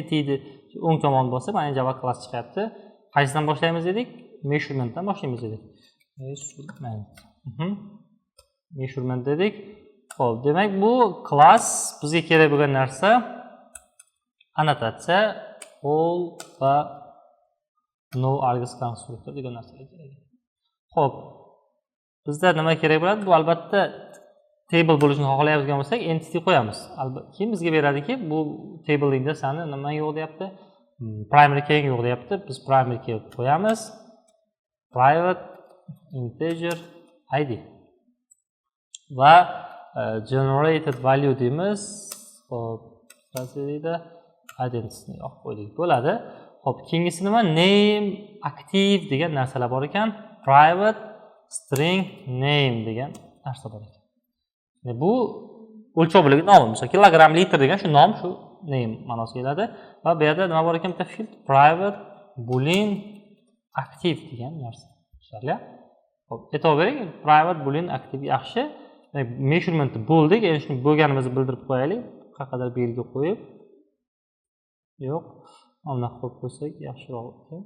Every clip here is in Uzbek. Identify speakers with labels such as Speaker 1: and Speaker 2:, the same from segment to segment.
Speaker 1: entity o'ng tomon bo'lsa, mana Java class chiqyapti. Qaysidan boshlaymiz dedik? Measurementdan boshlaymiz dedik. Measurement dedik. Xo'p, demak bu class bizga kerak bo'lgan narsa annotatsiya all va no args constructor degan narsalar kerak. Xo'p, bizda nima kerak bo'ladi? Bu albatta table bo'lishini xohlayotgan bo'lsak, entity qo'yamiz. Albatta, keyin bizga beradiki, bu tableingda sani nima yo'q deyapti? Primary key yo'q deyapti. Biz primary key qo'yamiz. Private integer id va generated value deymiz. Xo'p, strategiyada identity olib qo'ydik. Bo'ladi. Xo'p, keyingisi nima? Name active degan narsalar bor ekan. Private string name degan narsa bor ekan. Bu o'lchov bo'lagi nomi. Masalan, kilogram, litr degan shu nom, shu name ma'nosiga keladi. Va bu yerda nima bor ekan? Bitta field private boolean active degan narsa. Tushunarli? Xo'p, e'tibor bering, private boolean active yaxshi. Measurementni bo'ldik. Endi shuni bo'lganimizni bildirib qo'yaylik. Qaqadar belgi qo'yib. Yo'q, mana qo'yib qo'ysak yaxshiroq ekan.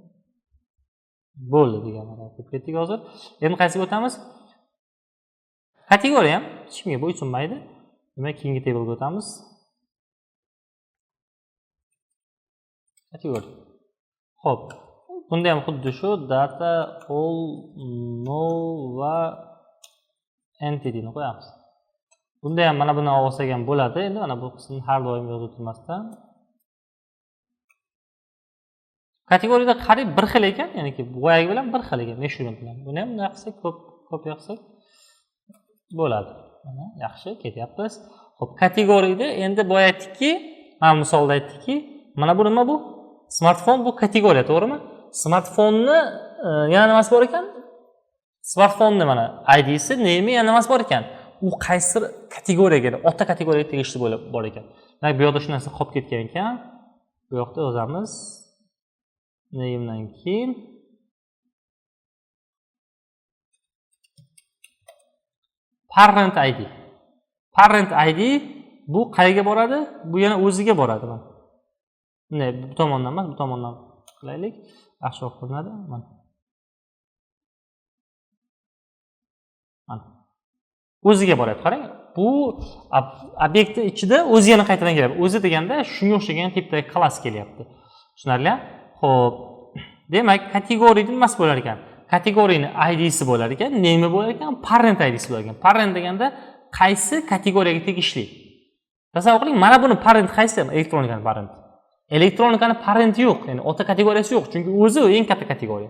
Speaker 1: Bo'ldi deganlar qilib ketdik hozir. Endi qaysiga o'tamiz? Kategoriya ham hech kimga bo'ysunmaydi. Demak, keyingi tabelga o'tamiz. Kategoriya. Xo'p, bunda ham xuddi shu data all no va entity ni qo'yamiz. Bunda ham mana buni olsak ham bo'ladi. Endi mana bu qismni har doim yozib o'tirmasdan kategoriyada qarib bir xil ekan, ya'niki boyagi bilan bir xil ekan, measurement bilan. Buni ham bunday qilsak, ko'p yoqsak bo'ladi. Mana yaxshi ketyapmiz. Xo'p, kategoriyada endi boya aytdikki, mana misolda aytdikki, mana bu nima bu? Smartphone bu kategoriya, to'g'rimi? Smartphone yana nimasi bor ekan? Smartphone mana ID'si, name'i yana nimasi bor ekan? U qaysi kategoriyaga, ota kategoriyaga tegishli bor ekan. Demak, bu yoqda shu narsa qolib ketgan ekan. Bu yoqda yozamiz. Name'dan keyin parent ID. Parent ID bu qayerga boradi? Bu yana o'ziga boradi. Mana bu tomondan emas, bu tomondan qilaylik. Yaxshiroq ko'rinadi. Mana. O'ziga boradi. Qarang, bu obyektning ichida o'zi yana qaytadan keladi. O'zi deganda shunga o'xshagan tipdagi klass kelyapti. Tushunarli? Xo'p, demak, kategoriyaning nimasi bo'lar ekan? Kategoriyaning ID'si bo'lar ekan, name'i bo'lar ekan, parent ID'si bo'lar ekan. Parent deganda qaysi kategoriyaga tegishli? Tasavvur qiling, mana buni parent qaysi? Elektronikani parent. Elektronikani parenti yo'q, ya'ni ota kategoriyasi yo'q, chunki o'zi eng katta kategoriya.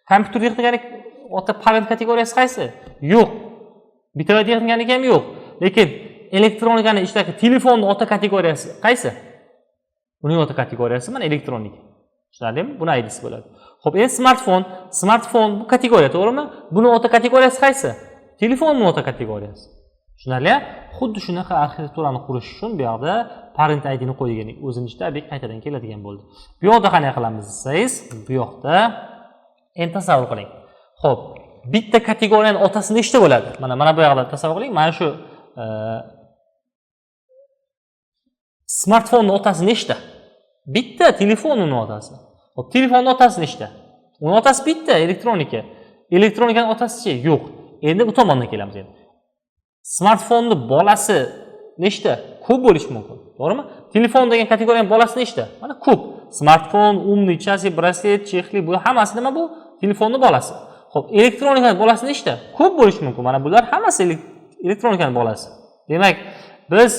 Speaker 1: Kompyuter texnikani ota parent kategoriyasi qaysi? Yo'q. Bittiroq texnikaniki ham yo'q. Lekin elektronikani ichidagi telefonning ota kategoriyasi qaysi? Uning ota kategoriyasi mana elektronika. Tushunarlimi? Buni ID'si bo'ladi. Xo'p, endi smartphone bu kategoriya, to'g'rimi? Buni ota kategoriyasi qaysi? Telefonning ota kategoriyasi. Tushunarli? Xuddi shunaqa arxitekturani qurish uchun bu yoqda parent ID ni qo'ygan. O'zining ichida obyekt qaytadan keladigan bo'ldi. Bu yoqda qanday qilamiz desangiz, bu yoqda endi tasavvur qiling. Xo'p, bitta kategoriyaning otasi nechta bo'ladi? Mana bu yoqda tasavvur qiling. Mana shu smartfonning otasi nechta? Bitta telefonning otasi. Xo'p, telefonning otasi nechta? Uning otasi bitta, elektronika. Elektronikaning otasi-chi? Yo'q. Endi bu tomondan kelamiz endi. Smartfonning bolasi nechta? Ko'p bo'lishi mumkin, to'g'rimi? Telefon degan kategoriyaning bolasi nechta? Mana ko'p. Smartfon, umniy, chasi, braslet, chexli, bu hammasi nima bu? Telefonning bolasi. Xo'p, elektronikaning bolasi nechta? Ko'p bo'lishi mumkin. Mana bular hammasi elektronikaning bolasi. Demak, biz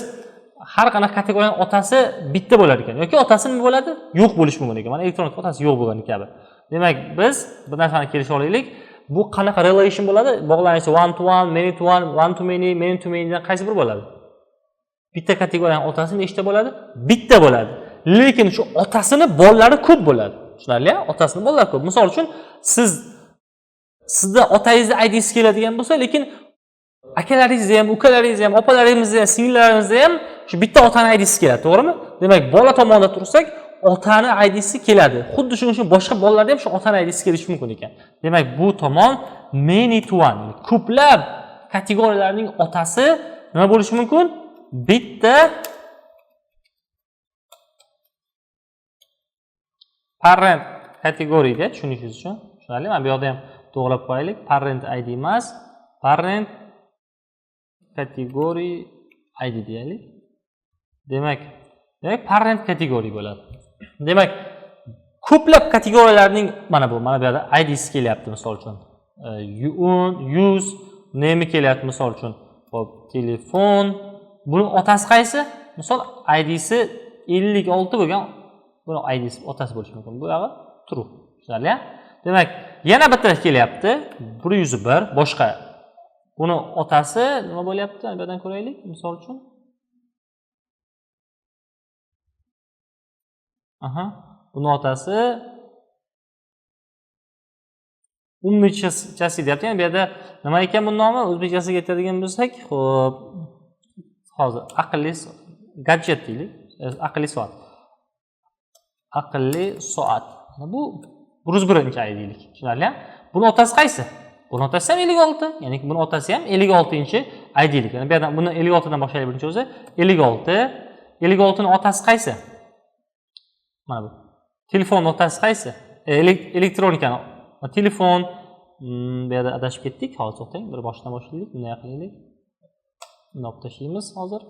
Speaker 1: har qanaqa kategoriyaning otasi bitta bo'lar ekan yoki otasi nima bo'ladi? Yo'q bo'lishi mumkin ekan. Mana elektronik otasi yo'q bo'lgani kabi. Demak, biz bir narsani kelishib olaylik. Bu qanaqa relation bo'ladi? Bog'lanishi one to one, many to one, one to many, many to many dan qaysi bir bo'ladi? Bitta kategoriyaning otasi nechta bo'ladi? Bitta bo'ladi. Lekin shu otasini bolalari ko'p bo'ladi. Tushunarli? Otasini bolalari ko'p. Misol uchun sizda otangizning ID'si keladigan bo'lsa, lekin akalaringizni ham, ukalaringizni ham, opalaringizni ham, singillaringizni ham shu bitta otani ID'si keladi, to'g'rimi? Demak, bola tomonda tursak, otani ID'si keladi. Xuddi shuning uchun boshqa bolalarda ham shu otani ID'si kelishi mumkin ekan. Demak, bu tomon many to one, ko'plab kategoriyalarning otasi nima bo'lishi mumkin? Bitta parent kategoriyada tushunishingiz uchun. Tushunarli? Mana bu yerda ham to'g'rilab qo'yaylik. Parent ID emas, parent kategori ID deylik. Demak, parent kategori bo'ladi. Demak, ko'plab kategoriyalarning mana bu yerda ID'si kelyapti, misol uchun. Use name kelyapti, misol uchun. Xo'p, telefon. Buni otasi qaysi? Misol ID'si 56 bo'lgan, buni ID'si otasi bo'lishi mumkin. Bu yog'i true. Tushunarli? Demak, yana bitta kelyapti. 101 boshqa. Buni otasi nima bo'lyapti? Bu yerdan ko'raylik, misol uchun. Buni otasi ummichasi deyapti. Ya'ni bu yerda nima ekan bu nomi? O'zbekchasiga aytadigan bo'lsak, xo'p, hozir aqlli gadjet deylik. Aqlli soat. Aqlli soat. Bu 101-chi ay deylik. Tushunarli? Buni otasi qaysi? Buni otasi ham 56. Ya'ni buni otasi ham 56-chi ay deylik. Ya'ni bu yerdan buni 56 dan boshlaylik birinchi o'zi. 56. 56 ning otasi qaysi? Mana bu. Telefon otasi qaysi? Elektronikani. Telefon bu yerda adashib ketdik. Hozir to'xtang, bir boshdan boshlaylik. Bunday qilaylik. Buni olib tashlaymiz hozir.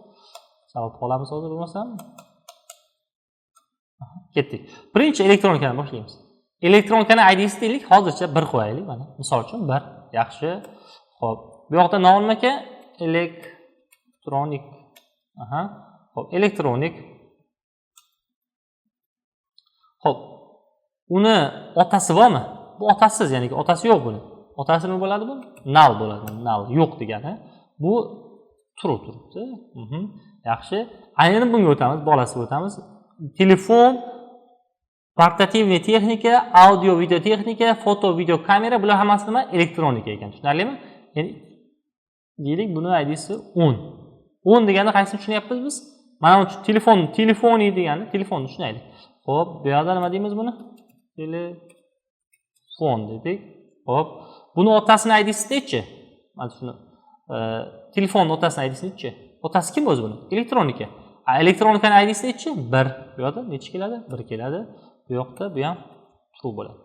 Speaker 1: Savol qolamiz hozir bo'lmasam. Ketdik. Birinchi elektronikani boshlaymiz. Elektronikani ID'si deylik, hozircha 1 qo'yaylik mana. Misol uchun 1. Yaxshi. Xo'p, bu yoqda nima ekan? Elektronik. Xo'p, elektronik. Xo'p, uni otasi bormi? Bu otasiz, ya'ni otasi yo'q buni. Otasi nima bo'ladi bu? Null bo'ladi. Null yo'q degani. Bu true turibdi. Yaxshi. Aynan bunga o'tamiz, bolasiga o'tamiz. Telefon, portativniy texnika, audio video texnika, foto video kamera, bular hammasi nima? Elektronika ekan. Tushunarlimi? Ya'ni deylik buni ID'si 10. 10 degani qaysini tushunyapmiz biz? Mana bu telefoni degani, telefonni tushunaylik. Xo'p, bu yerda nima deymiz buni? Telefon dedik. Xo'p, buni otasining ID'si nechi? Mana shuni telefonning otasining ID'si nechi? Otasi kim o'zi buni? Elektronika. Elektronikaning ID'si nechi? 1. Bu yerda nechi keladi? 1 keladi. Bu yoqda bu ham true bo'ladi.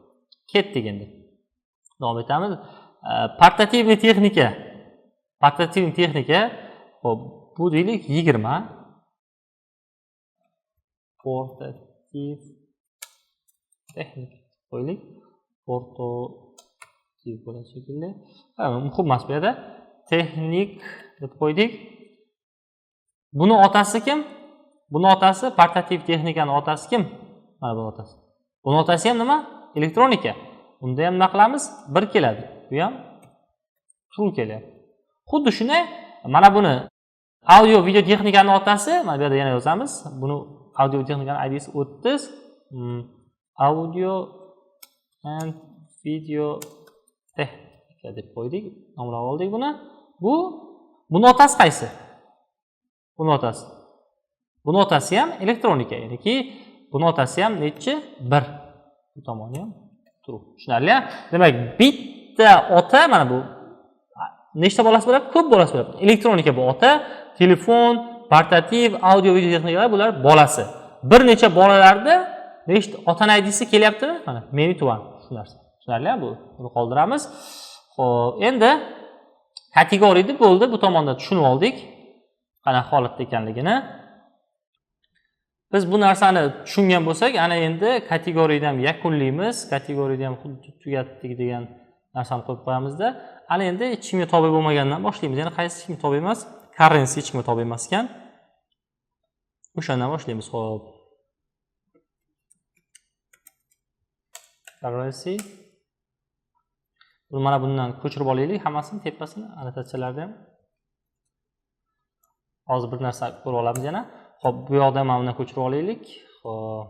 Speaker 1: Ketdik endi. Davom etamiz. Portativniy texnika. Portativniy texnika. Xo'p, bu deylik 20. Portativ texnik qo'ylik. Portativ bo'ladi shekilli. Muhim emas bu yerda. Texnik deb qo'ydik. Buni otasi kim? Buni otasi portativ texnikaning otasi kim? Mana bu otasi. Buni otasi ham nima? Elektronika. Unda ham nima qilamiz? 1 keladi. Bu ham true kelyapti. Xuddi shunday mana buni audio video texnikaning otasi, mana bu yerda yana yozamiz. Buni audio texnikaning ID'si 30. Audio and video texnika deb qo'ydik. Nomlab oldik buni. Buni otasi qaysi? Buni otasi. Buni otasi ham elektronika, ya'niki buni otasi ham nechi? 1. Bu tomoni ham true. Tushunarli? Demak, bitta ota mana bu nechta bolasi bo'ladi? Ko'p bolasi bo'ladi. Elektronika bu ota, telefon, portativ, audio video texnikalar bular bolasi. Bir necha bolalarda nechta otaning ID'si kelyaptimi? Mana meni tuvan shu narsa. Tushunarli? Buni qoldiramiz. Xo'p, endi kategoriyada bo'ldi. Bu tomonda tushunib oldik qanaqa holatda ekanligini. Biz bu narsani tushungan bo'lsak, ana endi kategoriyani ham yakunlaymiz. Kategoriyani ham xuddi tugatdik degan narsani qo'yib qo'yamizda. Ana endi hech kimga tobe bo'lmagandan boshlaymiz. Ya'ni qaysi hech kimga tobe emas? Currency hech kimga tobe emas ekan. O'shandan boshlaymiz. Xo'p. Currency. Buni mana bundan ko'chirib olaylik hammasini, tepasini, annotatsiyalarni ham. Hozir bir narsa ko'rib olamiz yana. Xo'p, bu yoqda mana bundan ko'chirib olaylik. Xo'p.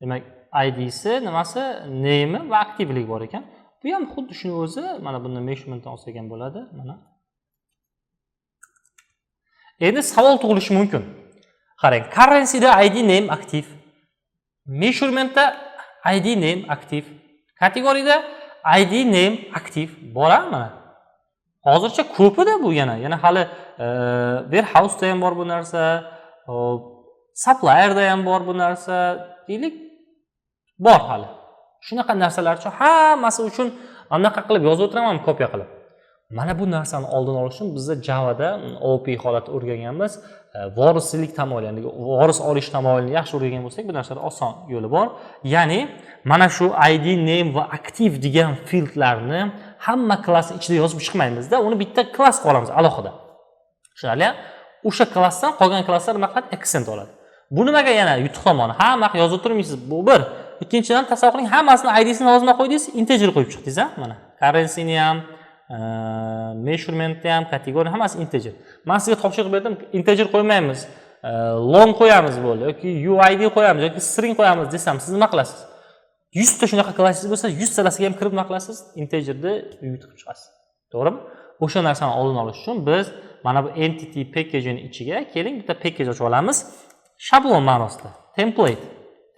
Speaker 1: Demak, ID'si nimasi? Name va aktivlik bor ekan. Bu ham xuddi shuni o'zi, mana bundan measurement olsak ham bo'ladi, mana. Endi savol tug'ilishi mumkin. Qarang, currencyda ID name aktiv. Measurementda ID name aktiv. Kategoriyada ID name aktiv bor-a mana. Hozircha ko'pida bu yana hali warehouse da ham bor bu narsa. Supplier'da ham bor bu narsa, deylik, bor hali. Shunaqa narsalar uchun hammasi uchun anaqa qilib yozib o'tiraman kopiya qilib. Mana bu narsani oldini olish uchun bizda Java'da OOP holatni o'rganganmiz. Vorislik tamoyilini, voris olish tamoyilini yaxshi o'rgangan bo'lsak, bu narsalar oson yo'li bor. Ya'ni mana shu ID, name va active degan fieldlarni hamma klass ichida yozib chiqmaymiz-da, uni bitta klass qilamiz alohida. Tushunarli? O'sha klassdan qolgan klasslar nima qiladi? Accent oladi. Bu nimaga yana yutuq tomoni? Hamma yozib o'tirmaysiz. Bu bir. Ikkinchidan tasavvur qiling, hammasini ID-sini yozmay qo'ydingiz, integer qo'yib chiqdingiz, mana. Currency-ni ham, measurementni ham, kategoriya hammasi integer. Men sizga topshiriq berdim, integer qo'ymaymiz, long qo'yamiz bo'ldi yoki UID qo'yamiz yoki string qo'yamiz desam, siz nima qilasiz? 100 ta shunaqa qilasiz bo'lsa, 100 talasiga ham kirib nima qilasiz? Integerni yutib chiqasiz. To'g'rimi? O'sha narsani oldini olish uchun biz mana bu entity package'ning ichiga keling, bitta package ochib olamiz. Shablon ma'nosida.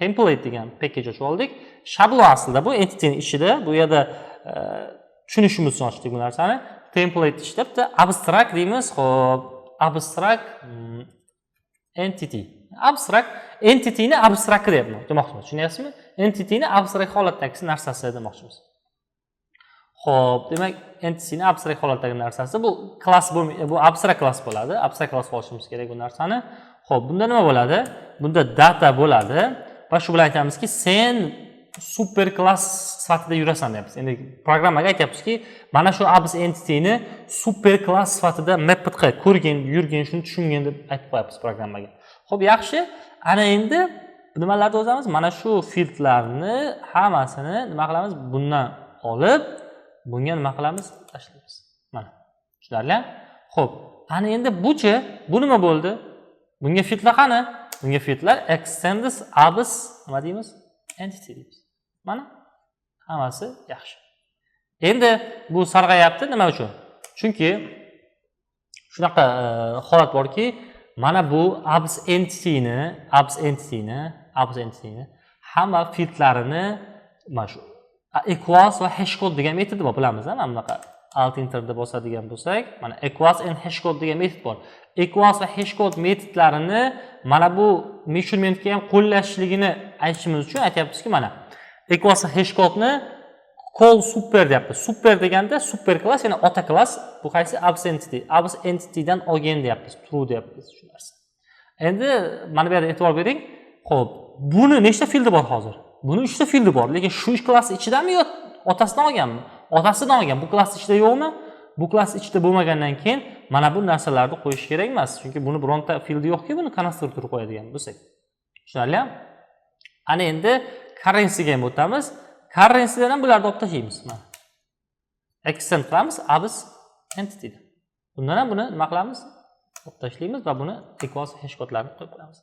Speaker 1: Template degan package ochib oldik. Shablon aslida bu entityning ichida, bu yerda tushunishimiz uchun ochdik bu narsani. Template ichida bitta abstract deymiz. Xo'p, abstract entity. Abstract entityni abstract deyapman. Demoqchimiz. Tushunyapsizmi? Entityni abstract holatdagi narsasi demoqchimiz. Xo'p, demak, entityni abstract holatdagi narsasi bu klass bu abstract klass bo'ladi. Abstract klass olishimiz kerak bu narsani. Xo'p, bunda nima bo'ladi? Bunda data bo'ladi. Va shu bilan aytamizki, sen super klass sifatida yurasan deyapmiz. Endi programmaga aytyapmizki, mana shu abs entityni super klass sifatida map qil, ko'rgin, yurgin, shuni tushungin deb aytib qo'yapmiz programmaga. Xo'p, yaxshi. Ana endi nimalarni yozamiz? Mana shu fieldlarni hammasini nima qilamiz? Bundan olib, bunga nima qilamiz? Tashlaymiz. Mana. Tushunarli? Xo'p, ana endi buchi, bu nima bo'ldi? Bunga fieldlar qani? Bunga fieldlar extends abs nima deymiz? Entity deymiz. Mana hammasi yaxshi. Endi bu sarg'ayapti nima uchun? Chunki shunaqa holat borki, mana bu abs entityni hamma fieldlarini mana shu equals va hashcode degan metod bor, bilamiz-a? Mana bunaqa alt enter deb bosadigan bo'lsak, mana equals and hashcode degan metod bor. Equals va hashcode metodlarini mana bu measurementga ham qo'llashligini aytishimiz uchun aytyapmizki, mana equals va hashcode-ni call super deyapti. Super deganda super class, ya'ni ota class, bu qaysi? Abs entity. Abs entitydan olgan deyapmiz, true deyapmiz shu narsa. Endi mana bu yerda e'tibor bering. Xo'p, buni nechta fieldi bor hozir? Buni 3 ta fieldi bor, lekin shu klass ichidami yo otasidan olganmi? Otasidan olgan. Bu klass ichida yo'qmi? Bu klass ichida bo'lmagandan keyin mana bu narsalarni qo'yish kerak emas, chunki buni bironta fieldi yo'qki, buni konstruktor qo'yadigan bo'lsak. Tushunarlimi? Ana endi currency-ga ham o'tamiz. Currency-dan ham bularni olib tashlaymiz. Mana. Extend qilamiz abs entity. Bundan ham buni nima qilamiz? Olib tashlaymiz va buni equals hashcode-larni qo'yib qo'yamiz.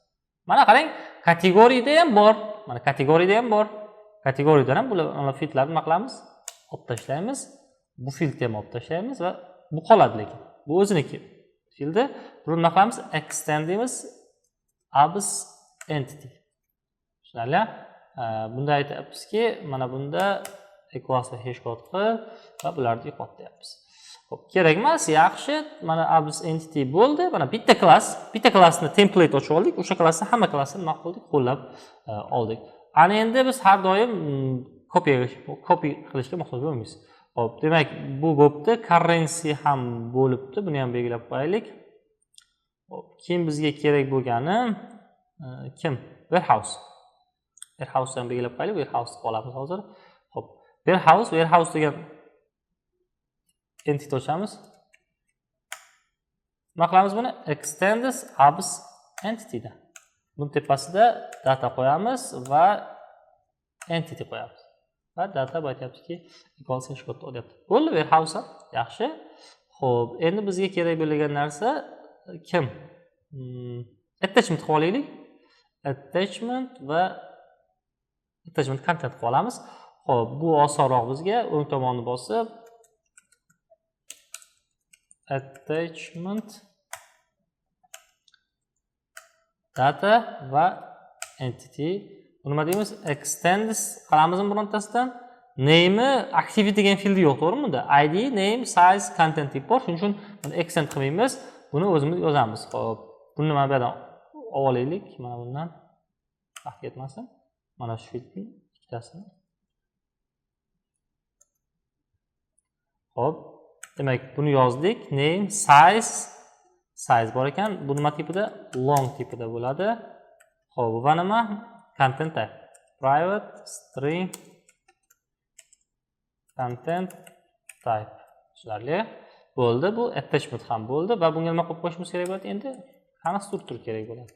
Speaker 1: Mana qarang, kategoriyada ham bor. Mana kategoriyada ham bor. Kategoriyadan ham bular fieldlarni nima qilamiz? Olib tashlaymiz. Bu fieldni ham olib tashlaymiz va bu qoladi lekin. Bu o'ziniki. Fieldni buni nima qilamiz? Extend deymiz abs entity. Tushunarli? Bunda aytibmizki, mana bunda equals va hashcode qil va bularni yo'qot deyapmiz. Xo'p, kerak emas, yaxshi. Mana abs entity bo'ldi. Mana bitta klassni template ochib oldik. O'sha klassni hamma klassini nima qildik? Qo'llab oldik. Ana endi biz har doim copy qilishga muhtoj bo'lmaymiz. Xo'p, demak, bu bo'pti. Currency ham bo'libdi. Buni ham belgilab qo'yaylik. Xo'p, kim bizga kerak bo'lgani? Kim? Warehouse. Warehouse ham belgilab qo'yaylik. Warehouse qolamiz hozir. Xo'p, warehouse degan entity ochamiz. Nima qilamiz buni? Extends abs entity da. Buni tepasida data qo'yamiz va entity qo'yamiz. Va data aytyaptiki, equals hashcode olyapti. Bo'ldi, warehouse ham yaxshi. Xo'p, endi bizga kerak bo'lgan narsa kim? Attachment qilib olaylik. Attachment va attachment content qilib olamiz. Xo'p, bu osonroq bizga. O'ng tomonni bosib attachment data va entity. Nima deymiz? Extends qilamizmi birontasidan? Name activity degan field yo'q, to'g'rimi bunda? ID, name, size, content deb bor. Shuning uchun buni extend qilmaymiz. Buni o'zimiz yozamiz. Xo'p, buni nima bu yerdan olaylik mana bundan. Vaqt ketmasin. Mana shu fildning ikkitasini. Xo'p, demak buni yozdik. Name, size bor ekan. Bu nima tipida? Long tipida bo'ladi. Xo'p, bu nima? Content type. Private string content type. Tushunarli? Bo'ldi. Bu attachment ham bo'ldi va bunga nima qo'yib qo'yishimiz kerak bo'ladi? Endi konstruktor kerak bo'ladi.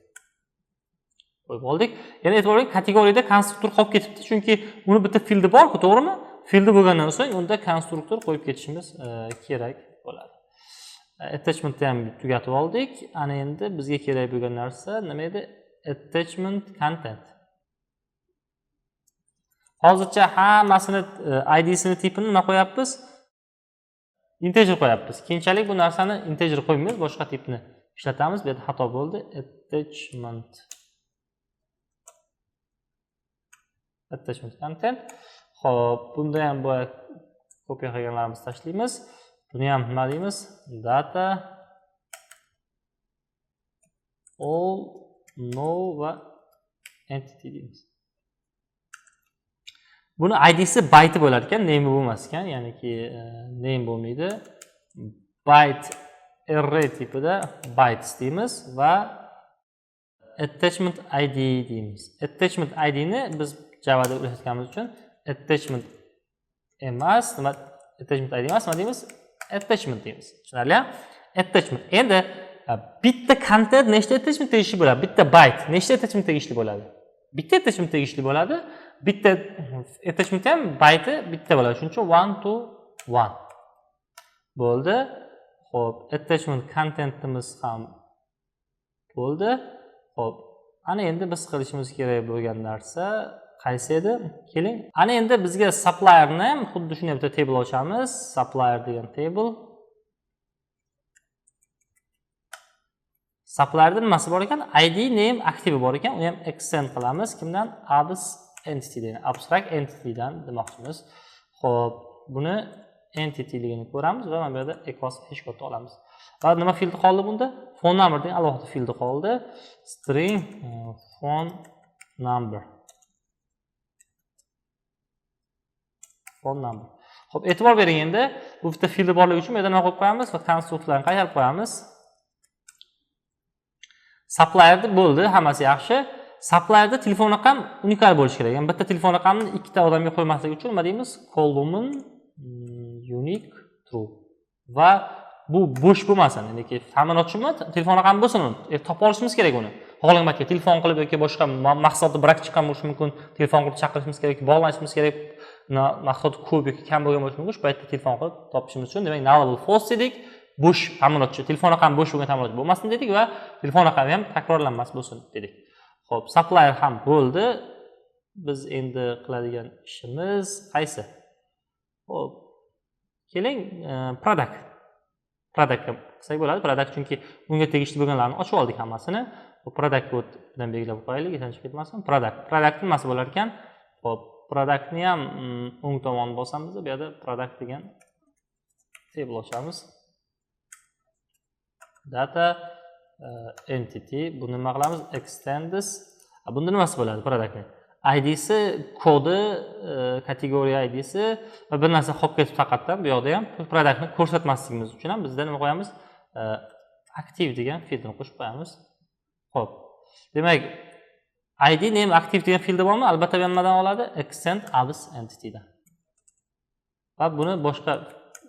Speaker 1: Qo'yib oldik. Yana e'tibor bering, kategoriyada konstruktor qolib ketibdi, chunki uni bitta fildi bor-ku, to'g'rimi? Fildi bo'lgandan so'ng unda konstruktor qo'yib ketishimiz kerak bo'ladi. Attachmentni ham tugatib oldik. Ana endi bizga kerak bo'lgan narsa nima edi? Attachment content. Hozircha hammasini ID'sini tipini nima qo'yapmiz? Integer qo'yapmiz. Keyinchalik bu narsani integer qo'ymaymiz, boshqa tipni ishlatamiz. Bu yerda xato bo'ldi. Attachment content. Xo'p, bunda ham bu kopiya qilganlarimizni tashlaymiz. Buni ham nima deymiz? Data all no va entity deymiz. Buni ID'si byte bo'lar ekan, name bo'lmas ekan, ya'niki name bo'lmaydi. Byte array tipida bytes deymiz va attachment ID deymiz. Attachment ID ni biz Java'da o'rgatganimiz uchun attachment emas, attachment ID emas, nima deymiz? Attachment deymiz. Tushunarli? Attachment. Endi bitta content nechta attachment tegishli bo'ladi? Bitta byte nechta attachment tegishli bo'ladi? Bitta attachment tegishli bo'ladi. Bitta attachment ham byte bitta bo'ladi. Shuning uchun 1 to 1 bo'ldi. Xo'p, attachment contentimiz ham bo'ldi. Xo'p, ana endi biz qilishimiz kerak bo'lgan narsa qaysi edi? Keling. Ana endi bizga supplierni ham xuddi shunday bitta table ochamiz. Supplier degan table. Supplierda nimasi bor ekan? ID, name, active bor ekan. Uni ham extend qilamiz. Kimdan? Abs entity degan, abstract entity dan demoqchimiz. Xo'p, buni entity ligini ko'ramiz va mana bu yerda equals hash kodni olamiz. Va nima field qoldi bunda? Phone number degan alohida field qoldi. String phone number. Phone number. Xo'p, e'tibor bering endi. Bu bitta field borligi uchun bu yerda nima qo'yib qo'yamiz va konstruktorlarni qaytarib qo'yamiz. Supplierda bo'ldi, hammasi yaxshi. Supplierda telefon raqam unikal bo'lishi kerak. Ya'ni bitta telefon raqamni ikkita odamga qo'ymaslik uchun nima deymiz? Column unique true. Va bu bo'sh bo'lmasin. Ya'ni ta'minotchimi telefon raqami bo'lsin uni. Topib olishimiz kerak uni. Xohlagancha telefon qilib yoki boshqa mahsulotni birak chiqqan bo'lishi mumkin. Telefon qilib chaqirishimiz kerak, bog'lanishimiz kerak. Mahsulot ko'p yoki kam bo'lgan bo'lishi mumkin. Shu paytda telefon qilib topishimiz uchun, demak nullable false dedik. Bo'sh ta'minotchi, telefon raqami bo'sh bo'lgan ta'minotchi bo'lmasin dedik va telefon raqami ham takrorlanmas bo'lsin dedik. Xo'p, supplier ham bo'ldi. Biz endi qiladigan ishimiz qaysi? Xo'p. Keling, product. Productga qilsak bo'ladi. Product chunki bunga tegishli bo'lganlarni ochib oldik hammasini. Bu product kod bilan belgilab qo'yaylik, esan chiqib ketmasin. Product nimasi bo'lar ekan? Xo'p, productni ham o'ng tomonni bosamiz. Bu yerda product degan table ochamiz. Data entity, buni nima qilamiz? Extends. Bunda nimasi bo'ladi productning? ID'si, kodi, kategoriya ID'si va bir narsa qolib ketib faqatdan bu yoqda ham productni ko'rsatmasligimiz uchun ham bizda nima qo'yamiz? Active degan filtrni qo'shib qo'yamiz. Xo'p. Demak, ID name active degan filtr bormi? Albatta bu nimadan oladi? Extend abs entity dan. Va buni boshqa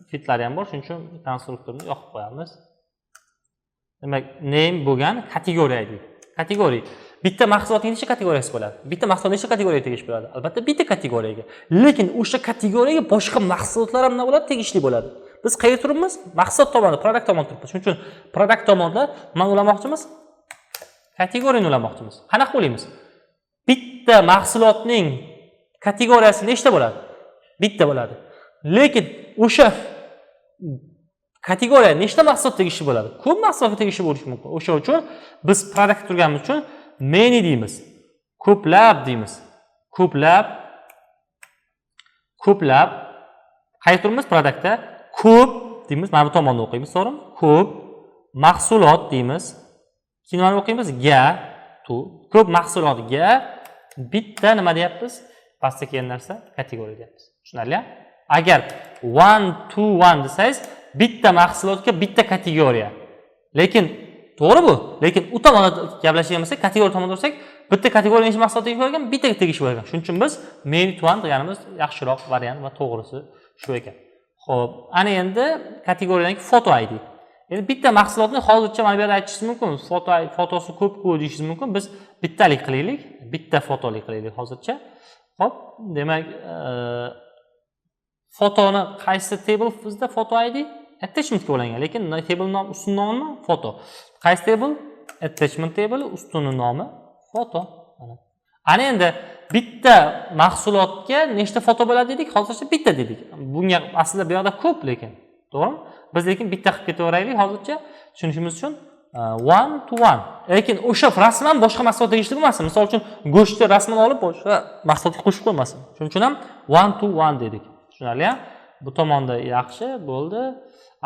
Speaker 1: filtrlar ham bor, shuning uchun konstruktorni yoqib qo'yamiz. Demak, name bo'lgan kategoriya ID. Kategoriya. Bitta mahsulotning nechta kategoriyasi bo'ladi? Bitta mahsulot nechta kategoriyaga tegishli bo'ladi? Albatta bitta kategoriyaga. Lekin o'sha kategoriyaga boshqa mahsulotlar ham nima bo'ladi? Tegishli bo'ladi. Biz qayerda turibmiz? Mahsulot tomonida, product tomonida turibmiz. Shuning uchun product tomonida nima ulamoqchimiz? Kategoriyani ulamoqchimiz. Qanaqa o'ylaymiz? Bitta mahsulotning kategoriyasi nechta bo'ladi? Bitta bo'ladi. Lekin o'sha kategoriya nechta mahsulot tegishli bo'ladi? Ko'p mahsulotga tegishli bo'lishi mumkin. O'sha uchun biz product turganimiz uchun many deymiz. Ko'plab deymiz. Ko'plab. Qayerda turibmiz productda? Ko'p deymiz. Mana bu tomonda o'qiymiz, to'g'rimi? Ko'p mahsulot deymiz. Keyin nima o'qiymiz? Ga ko'p mahsulotga bitta nima deyapmiz? Pastda kelgan narsa kategoriya deyapmiz. Tushunarli? Agar 1 to 1 desangiz, bitta mahsulotga bitta kategoriya. Lekin to'g'ri bu. Lekin u tomonda gaplashgan bo'lsak, kategoriya tomonda tursak, bitta kategoriya necha mahsulot tegishib bo'lgan, bitta tegishib bo'lgan. Shuning uchun biz many to 1 deganimiz yaxshiroq variant va to'g'risi shu ekan. Xo'p, ana endi kategoriyadan foto ID. Endi bitta mahsulotni hozircha mana bu yerda aytishingiz mumkin. Fotosi ko'p-ku deyishingiz mumkin. Biz bittalik qilaylik, bitta fotolik qilaylik hozircha. Xo'p, demak, fotoni qaysi table bizda foto ID attachment ga bo'lingan, lekin table nom ustun nomi foto. Qaysi table? Attachment table, ustuni nomi foto. Ana endi bitta mahsulotga nechta foto bo'ladi dedik? Hozircha bitta dedik. Bunga aslida bu yoqda ko'p lekin, to'g'rimi? Biz lekin bitta qilib ketaveraylik hozircha tushunishimiz uchun 1 to 1. Lekin o'sha rasman boshqa mahsulotga tegishli bo'lmasin. Misol uchun go'shtni rasman olib boshqa mahsulotga qo'shib qo'ymasin. Shuning uchun ham 1 to 1 dedik. Tushunarli-a? Bu tomonda yaxshi bo'ldi.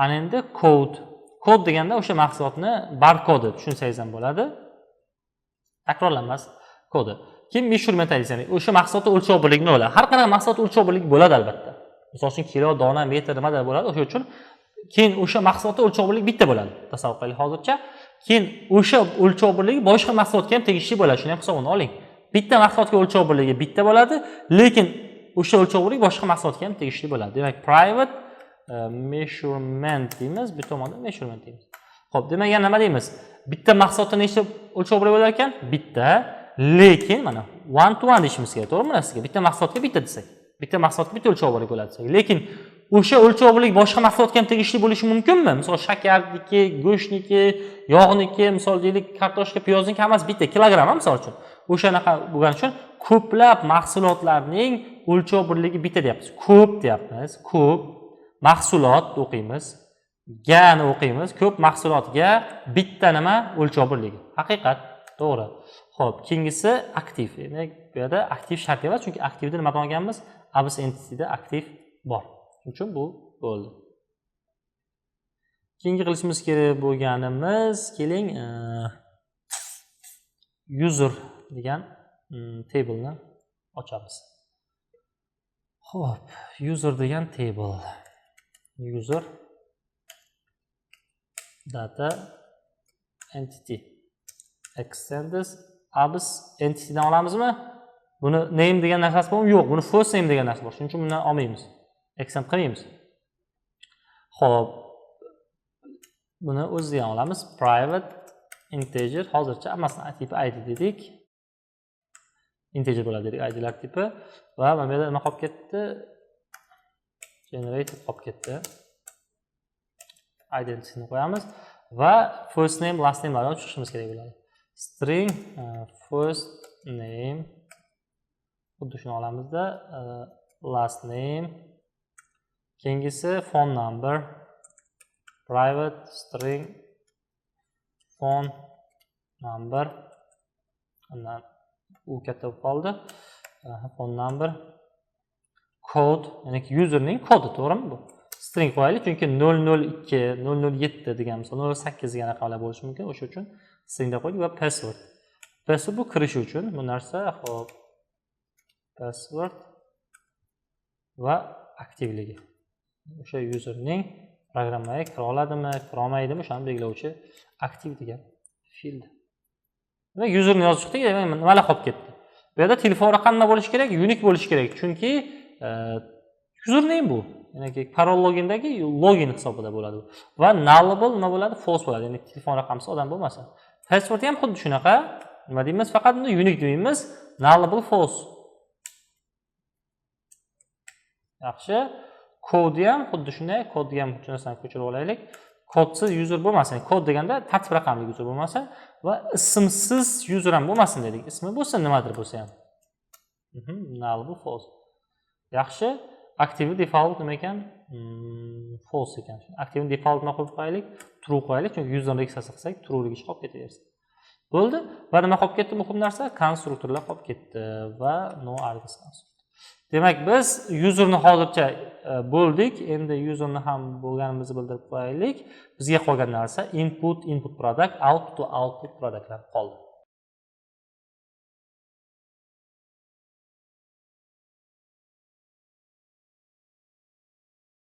Speaker 1: Ana endi code. Kod deganda o'sha mahsulotni barkodi tushunsangiz ham bo'ladi. Takrorlanmas kodi. Keyin measurement aytsangiz, o'sha mahsulotning o'lchov birligi bo'ladi. Har qanaqa mahsulot o'lchov birligi bo'ladi albatta. Misol uchun kilo, dona, metr nimada bo'ladi. O'sha uchun keyin o'sha mahsulotning o'lchov birligi bitta bo'ladi. Tasavvur qiling hozircha. Keyin o'sha o'lchov birligi boshqa mahsulotga ham tegishli bo'ladi. Shuni ham hisobini oling. Bitta mahsulotga o'lchov birligi bitta bo'ladi, lekin o'sha o'lchov birligi boshqa mahsulotga ham tegishli bo'ladi. Demak, private measurement deymiz, bu tomonda measurement deymiz. Xo'p, demak, yana nima deymiz? Bitta mahsulotda nechta o'lchov birligi bo'lar ekan? Bitta. Lekin mana 1 to 1 deyishimiz kerak, to'g'rimi sizga? Bitta mahsulotga bitta desak, bitta mahsulotga bitta o'lchov birligi bo'ladi desak. Lekin o'sha o'lchov birligi boshqa mahsulotga ham tegishli bo'lishi mumkinmi? Misol shakarniki, go'shtniki, yog'niki, misol deylik, kartoshka, piyozniki hammasi bitta kilogramm, misol uchun. O'shanaqa bo'lgani uchun ko'plab mahsulotlarning o'lchov birligi bitta deyapmiz. Ko'p deyapmiz. Ko'p mahsulot o'qiymiz. Gani o'qiymiz. Ko'p mahsulotga bitta nima o'lchov birligi. Haqiqat, to'g'ri. Xo'p, keyingisi aktiv. Demak, bu yerda aktiv shart emas, chunki aktivni nima olganmiz? Abs entityda aktiv bor. Shuning uchun bu bo'ldi. Keyingi qilishimiz kerak bo'lganimiz, keling, user degan tableni ochamiz. Xo'p, user degan table. User data entity extends abs entitydan olamizmi? Buni name degan narsasi bormi? Yo'q, buni first name degan narsa bor. Shuning uchun bundan olmaymiz. Extend qilmaymiz. Xo'p, buni o'zidan olamiz. Private integer. Hozircha hammasini tipi id dedik. Integer bo'ladi dedik, idlar tipi. Va mana bu yerda nima qolib ketdi? Generated qolib ketdi. Identityni qo'yamiz va first name, last name larni chiqishimiz kerak bo'ladi. String first name xuddi shuni olamizda, last name, keyingisi phone number, private string phone number, undan u katta bo'lib qoldi, phone number, code, ya'ni userning kodi, to'g'rimi bu? String qo'yaylik, chunki 002, 007 degan misol 08 degan raqamlar bo'lishi mumkin, o'sha uchun stringda qo'ydik va password. Password bu kirish uchun bu narsa, xo'p, password va aktivligi. O'sha userning programmaga kira oladimi, kira olmaydimi, shuni belgilovchi aktiv degan field. Demak, userni yozish kerak, nimalar qolib ketdi? Bu yerda telefon raqami nima bo'lishi kerak? Unique bo'lishi kerak, chunki username bu. Ya'ni parol logindagi login hisobida bo'ladi. Va nullable nima bo'ladi? False bo'ladi. Ya'ni telefon raqamsiz odam bo'lmasa. Password ham xuddi shunaqa. Nima deymiz? Faqat uni unique deymiz. Nullable false. Yaxshi. Kod ham xuddi shunday. Kodni ham tushunasizlar, ko'chirib olaylik. Kodsiz user bo'lmasin. Kod deganda tartib raqamli user bo'lmasa va ismsiz user ham bo'lmasin dedik. Ismi bo'lsa nimadir bo'lsa ham. Nullable false. Yaxshi. Active default nima ekan? False ekan. Active default nima qo'yib qo'yaylik? True qo'yaylik, chunki userni registratsiya qilsak, true'ligi qolib ketaversin. Bo'ldi. Va nima qolib ketdi? Muhim narsa konstruktorlar qolib ketdi va no args konstruktor. Demak, biz userni hozircha bo'ldik. Endi userni ham bo'lganimizni bildirib qo'yaylik. Bizga qolgan narsa input product, output product qoldi.